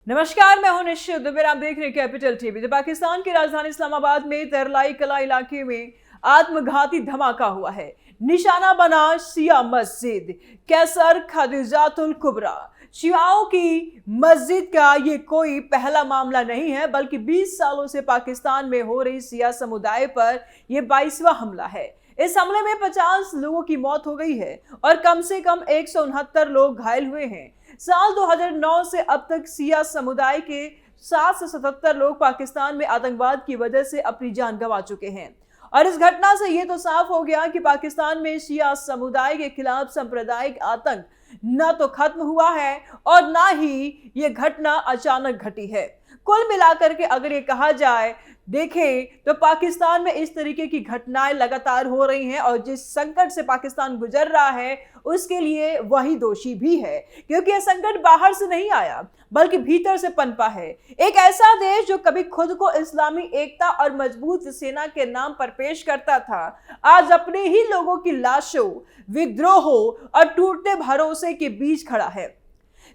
नमस्कार, मैं हूं निश्चित दुबे। आप देख रहे हैं कैपिटल टीवी। तो पाकिस्तान की राजधानी इस्लामाबाद में तरलाई कला इलाके में आत्मघाती धमाका हुआ है। निशाना बना शिया मस्जिद कैसर खदीजातुल कुबरा। शियाओं की मस्जिद का ये कोई पहला मामला नहीं है, बल्कि 20 सालों से पाकिस्तान में हो रही शिया समुदाय पर यह 22वां हमला है। इस हमले में 50 लोगों की मौत हो गई है और कम से कम 169 लोग घायल हुए हैं। साल 2009 से अब तक शिया समुदाय के 777 लोग पाकिस्तान में आतंकवाद की वजह से अपनी जान गंवा चुके हैं। और इस घटना से यह तो साफ हो गया कि पाकिस्तान में शिया समुदाय के खिलाफ सांप्रदायिक आतंक न तो खत्म हुआ है और ना ही ये घटना अचानक घटी है। कुल मिलाकर के अगर ये कहा जाए, देखें तो पाकिस्तान में इस तरीके की घटनाएं लगातार हो रही हैं और जिस संकट से पाकिस्तान गुजर रहा है उसके लिए वही दोषी भी है, क्योंकि यह संकट बाहर से नहीं आया बल्कि भीतर से पनपा है। एक ऐसा देश जो कभी खुद को इस्लामी एकता और मजबूत सेना के नाम पर पेश करता था, आज अपने ही लोगों की लाशों, विद्रोहों और टूटते भरोसे के बीच खड़ा है।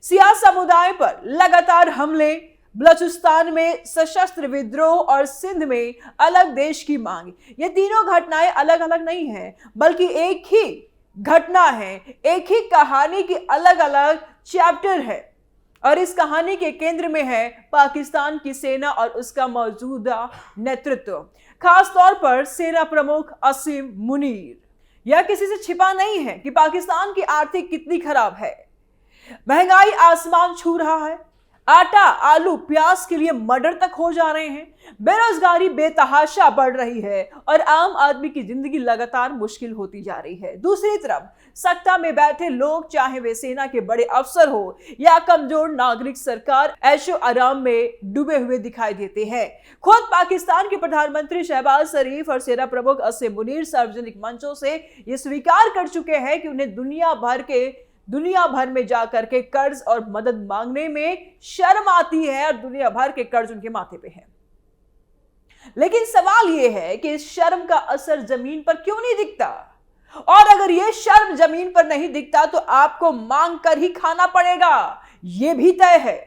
शिया समुदाय पर लगातार हमले, बलूचिस्तान में सशस्त्र विद्रोह और सिंध में अलग देश की मांग, ये तीनों घटनाएं अलग अलग नहीं हैं, बल्कि एक ही घटना है, एक ही कहानी की अलग अलग चैप्टर है। और इस कहानी के केंद्र में है पाकिस्तान की सेना और उसका मौजूदा नेतृत्व, खास तौर पर सेना प्रमुख असीम मुनीर। यह किसी से छिपा नहीं है कि पाकिस्तान की आर्थिक कितनी खराब है। महंगाई आसमान छू रहा है, आटा, आलू, प्याज के लिए मर्डर तक हो जा रहे हैं, बेरोजगारी बेतहाशा बढ़ रही है और आम आदमी की जिंदगी लगातार मुश्किल होती जा रही है। दूसरी तरफ सत्ता में बैठे लोग, चाहे वे सेना के बड़े अफसर हो या कमजोर नागरिक, सरकार ऐशो आराम में डूबे हुए दिखाई देते हैं। खुद पाकिस्तान के प्रधानमंत्री शहबाज शरीफ और सेना प्रमुख असीम मुनीर सार्वजनिक मंचों से ये स्वीकार कर चुके हैं कि उन्हें दुनिया भर में जाकर के कर्ज और मदद मांगने में शर्म आती है और दुनिया भर के कर्ज उनके माथे पे है। लेकिन सवाल यह है कि इस शर्म का असर जमीन पर क्यों नहीं दिखता? और अगर यह शर्म जमीन पर नहीं दिखता तो आपको मांग कर ही खाना पड़ेगा, यह भी तय है।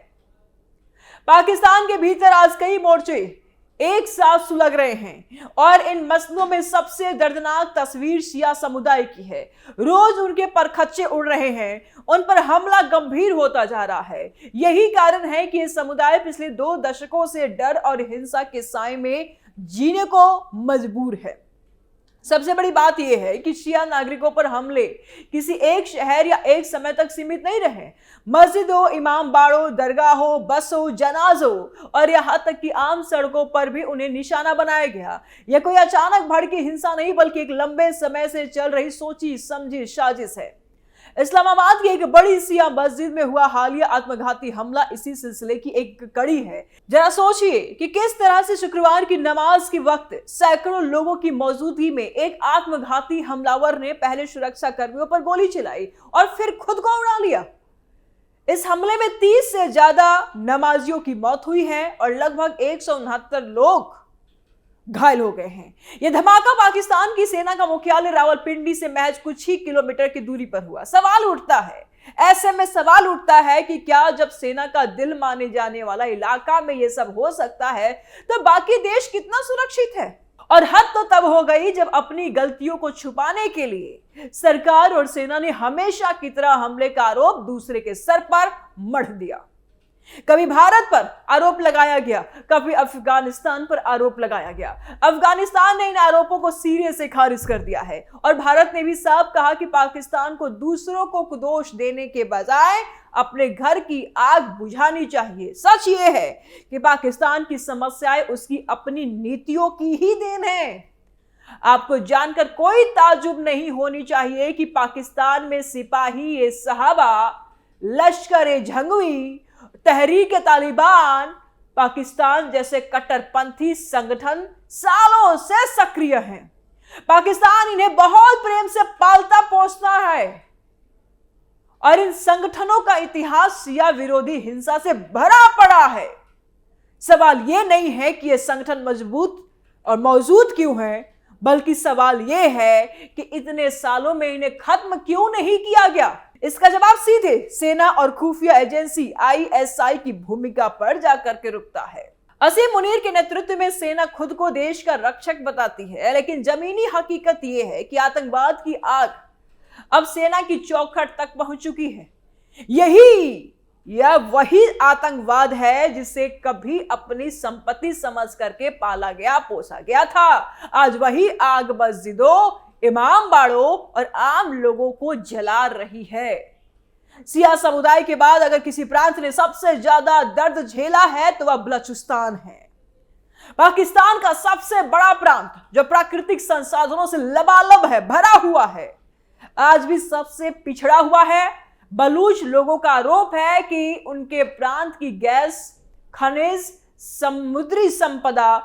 पाकिस्तान के भीतर आज कई मोर्चे एक साथ सुलग रहे हैं और इन मसलों में सबसे दर्दनाक तस्वीर शिया समुदाय की है। रोज उनके परखच्चे उड़ रहे हैं, उन पर हमला गंभीर होता जा रहा है। यही कारण है कि ये समुदाय पिछले 2 दशकों से डर और हिंसा के साए में जीने को मजबूर है। सबसे बड़ी बात यह है कि शिया नागरिकों पर हमले किसी एक शहर या एक समय तक सीमित नहीं रहे। मस्जिदों, इमाम बाड़ों, दरगाहों, बसों, जनाजों और यहां तक कि आम सड़कों पर भी उन्हें निशाना बनाया गया। यह कोई अचानक भड़की हिंसा नहीं, बल्कि एक लंबे समय से चल रही सोची समझी साजिश है। इस्लामाबाद की एक बड़ी शिया मस्जिद में हुआ हालिया आत्मघाती हमला इसी सिलसिले की एक कड़ी है। जरा सोचिए कि किस तरह से शुक्रवार की नमाज के वक्त सैकड़ों लोगों की मौजूदगी में एक आत्मघाती हमलावर ने पहले सुरक्षा कर्मियों पर गोली चलाई और फिर खुद को उड़ा लिया। इस हमले में 30 से ज्यादा नमाजियों की मौत हुई है और लगभग 169 लोग घायल हो गए हैं। यह धमाका पाकिस्तान की सेना का मुख्यालय रावलपिंडी से महज कुछ ही किलोमीटर की दूरी पर हुआ। ऐसे में सवाल उठता है कि क्या जब सेना का दिल माने जाने वाला इलाका में यह सब हो सकता है तो बाकी देश कितना सुरक्षित है? और हद तो तब हो गई जब अपनी गलतियों को छुपाने के लिए सरकार और सेना ने हमेशा की तरह हमले का आरोप दूसरे के सर पर मढ़ दिया। कभी भारत पर आरोप लगाया गया, कभी अफगानिस्तान पर आरोप लगाया गया। अफगानिस्तान ने इन आरोपों को सिरे से खारिज कर दिया है और भारत ने भी साफ कहा कि पाकिस्तान को दूसरों को दोष देने के बजाय अपने घर की आग बुझानी चाहिए। सच ये है कि पाकिस्तान की समस्याएं उसकी अपनी नीतियों की ही देन है। आपको जानकर कोई ताज्जुब नहीं होनी चाहिए कि पाकिस्तान में सिपाही साहबा, लश्कर-ए-जंगवी, तहरीक-ए-तालिबान, पाकिस्तान जैसे कट्टरपंथी संगठन सालों से सक्रिय हैं। पाकिस्तान इन्हें बहुत प्रेम से पालता पोसता है और इन संगठनों का इतिहास शिया विरोधी हिंसा से भरा पड़ा है। सवाल यह नहीं है कि ये संगठन मजबूत और मौजूद क्यों है, बल्कि सवाल यह है कि इतने सालों में इन्हें खत्म क्यों नहीं किया गया। इसका जवाब सीधे सेना और खुफिया एजेंसी ISI की भूमिका पर जाकर के रुकता है। असीम मुनीर के नेतृत्व में सेना खुद को देश का रक्षक बताती है, लेकिन जमीनी हकीकत यह है कि आतंकवाद की आग अब सेना की चौखट तक पहुंच चुकी है। यह वही आतंकवाद है जिसे कभी अपनी संपत्ति समझ करके पाला गया, पोसा गया था। आज वही आग मस्जिदों, इमाम बाड़ों और आम लोगों को जला रही है। सिया समुदाय के बाद अगर किसी प्रांत ने सबसे ज्यादा दर्द झेला है तो वह बलूचिस्तान है। पाकिस्तान का सबसे बड़ा प्रांत जो प्राकृतिक संसाधनों से लबालब है, भरा हुआ है, आज भी सबसे पिछड़ा हुआ है। बलूच लोगों का आरोप है कि उनके प्रांत की गैस, खनिज, समुद्री संपदा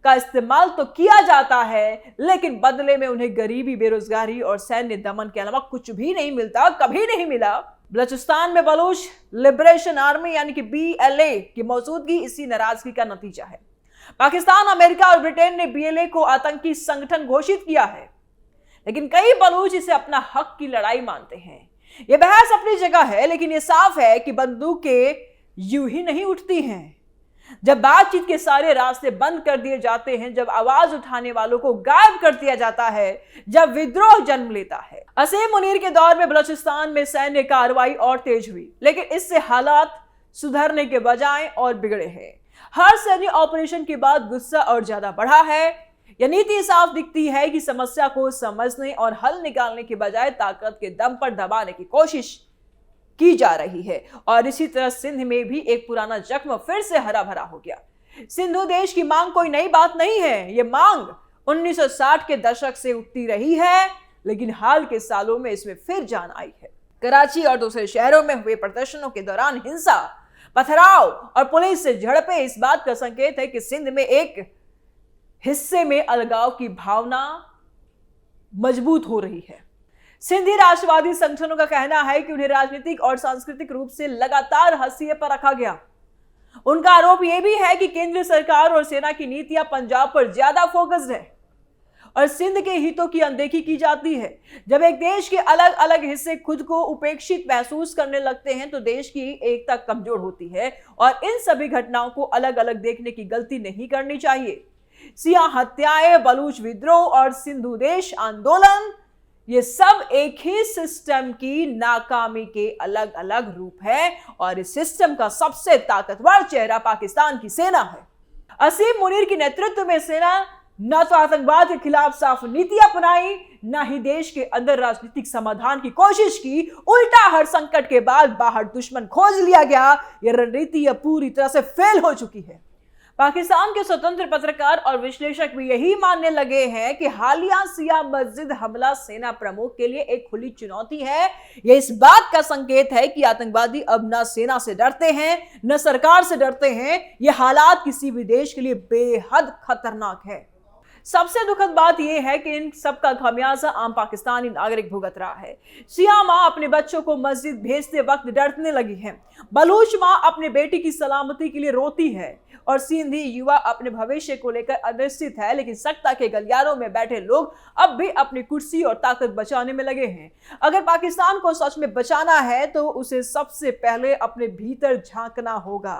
का इस्तेमाल तो किया जाता है, लेकिन बदले में उन्हें गरीबी, बेरोजगारी और सैन्य दमन के अलावा कुछ भी नहीं मिलता, कभी नहीं मिला। बलूचिस्तान में बलूच लिबरेशन आर्मी यानी कि BLA की मौजूदगी इसी नाराजगी का नतीजा है। पाकिस्तान, अमेरिका और ब्रिटेन ने BLA को आतंकी संगठन घोषित किया है, लेकिन कई बलूच इसे अपना हक की लड़ाई मानते हैं। यह बहस अपनी जगह है, लेकिन यह साफ है कि बंदूकें यूं ही नहीं उठती हैं। जब बातचीत के सारे रास्ते बंद कर दिए जाते हैं, जब आवाज उठाने वालों को गायब कर दिया जाता है, जब विद्रोह जन्म लेता है। असीम मुनीर के दौर में बलूचिस्तान में सैन्य कार्रवाई और तेज हुई, लेकिन इससे हालात सुधरने के बजाय और बिगड़े हैं। हर सैन्य ऑपरेशन के बाद गुस्सा और ज्यादा बढ़ा है। यह नीति साफ दिखती है कि समस्या को समझने और हल निकालने के बजाय ताकत के दम पर दबाने की कोशिश की जा रही है। और इसी तरह सिंध में भी एक पुराना जख्म फिर से हरा भरा हो गया। सिंधु देश की मांग कोई नई बात नहीं है। ये मांग 1960 के दशक से उठती रही है, लेकिन हाल के सालों में इसमें फिर जान आई है। कराची और दूसरे शहरों में हुए प्रदर्शनों के दौरान हिंसा, पथराव और पुलिस से झड़पें इस बात का संकेत है कि सिंध में एक हिस्से में अलगाव की भावना मजबूत हो रही है। सिंधी राष्ट्रवादी संगठनों का कहना है कि उन्हें राजनीतिक और सांस्कृतिक रूप से लगातार हाशिए पर रखा गया। उनका आरोप यह भी है कि केंद्र सरकार और सेना की नीतियां पंजाब पर ज्यादा फोकस्ड है और सिंध के हितों की अनदेखी की जाती है। जब एक देश के अलग अलग हिस्से खुद को उपेक्षित महसूस करने लगते हैं तो देश की एकता कमजोर होती है और इन सभी घटनाओं को अलग अलग देखने की गलती नहीं करनी चाहिए। सिया हत्याएं, बलूच विद्रोह और सिंधु देश आंदोलन, ये सब एक ही सिस्टम की नाकामी के अलग अलग रूप है और इस सिस्टम का सबसे ताकतवर चेहरा पाकिस्तान की सेना है। असीम मुनीर के नेतृत्व में सेना न तो आतंकवाद के खिलाफ साफ नीति अपनाई, न ही देश के अंदर राजनीतिक समाधान की कोशिश की। उल्टा हर संकट के बाद बाहर दुश्मन खोज लिया गया। यह रणनीति अब पूरी तरह से फेल हो चुकी है। पाकिस्तान के स्वतंत्र पत्रकार और विश्लेषक भी यही मानने लगे हैं कि हालिया सिया मस्जिद हमला सेना प्रमुख के लिए एक खुली चुनौती है। यह इस बात का संकेत है कि आतंकवादी अब न सेना से डरते हैं, न सरकार से डरते हैं। यह हालात किसी भी देश के लिए बेहद खतरनाक है। सबसे दुखद बात यह है कि इन सब का खामियाजा आम पाकिस्तानी नागरिक भुगत रहा है। सिया माँ अपने बच्चों को मस्जिद भेजते वक्त डरने लगी है। बलूच माँ अपने बेटी की सलामती के लिए रोती है और सिंधी युवा अपने भविष्य को लेकर अनिश्चित है। लेकिन सत्ता के गलियारों में बैठे लोग अब भी अपनी कुर्सी और ताकत बचाने में लगे हैं। अगर पाकिस्तान को सच में बचाना है तो उसे सबसे पहले अपने भीतर झांकना होगा।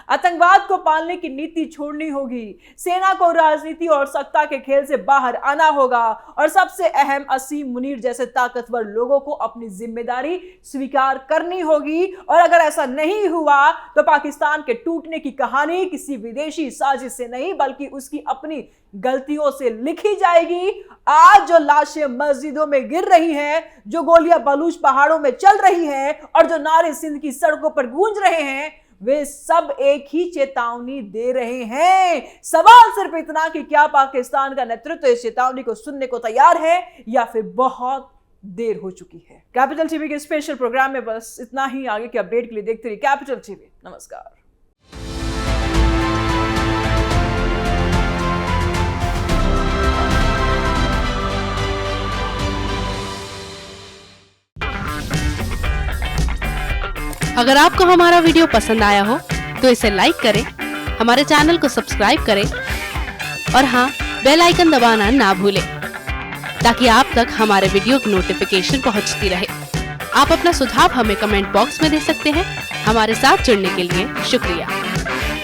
आतंकवाद को पालने की नीति छोड़नी होगी। सेना को राजनीति और सत्ता के खेल से बाहर आना होगा और सबसे अहम, असीम मुनीर जैसे ताकतवर लोगों को अपनी जिम्मेदारी स्वीकार करनी होगी। और अगर ऐसा नहीं हुआ तो पाकिस्तान के टूटने की कहानी किसी विदेशी साजिश से नहीं बल्कि उसकी अपनी गलतियों से लिखी जाएगी। आज जो लाशें मस्जिदों में गिर रही हैं, जो गोलियां बलूच पहाड़ों में चल रही हैं और जो नारे सिंध की सड़कों पर गूंज रहे हैं, वे सब एक ही चेतावनी दे रहे हैं। सवाल सिर्फ इतना कि क्या पाकिस्तान का नेतृत्व इस चेतावनी को सुनने को तैयार है या फिर बहुत देर हो चुकी है। कैपिटल टीवी के स्पेशल प्रोग्राम में बस इतना ही। आगे के अपडेट के लिए देखते रहिए कैपिटल टीवी। नमस्कार। अगर आपको हमारा वीडियो पसंद आया हो तो इसे लाइक करें, हमारे चैनल को सब्सक्राइब करें और हाँ, बेल आइकन दबाना ना भूलें ताकि आप तक हमारे वीडियो की नोटिफिकेशन पहुंचती रहे। आप अपना सुझाव हमें कमेंट बॉक्स में दे सकते हैं। हमारे साथ जुड़ने के लिए शुक्रिया।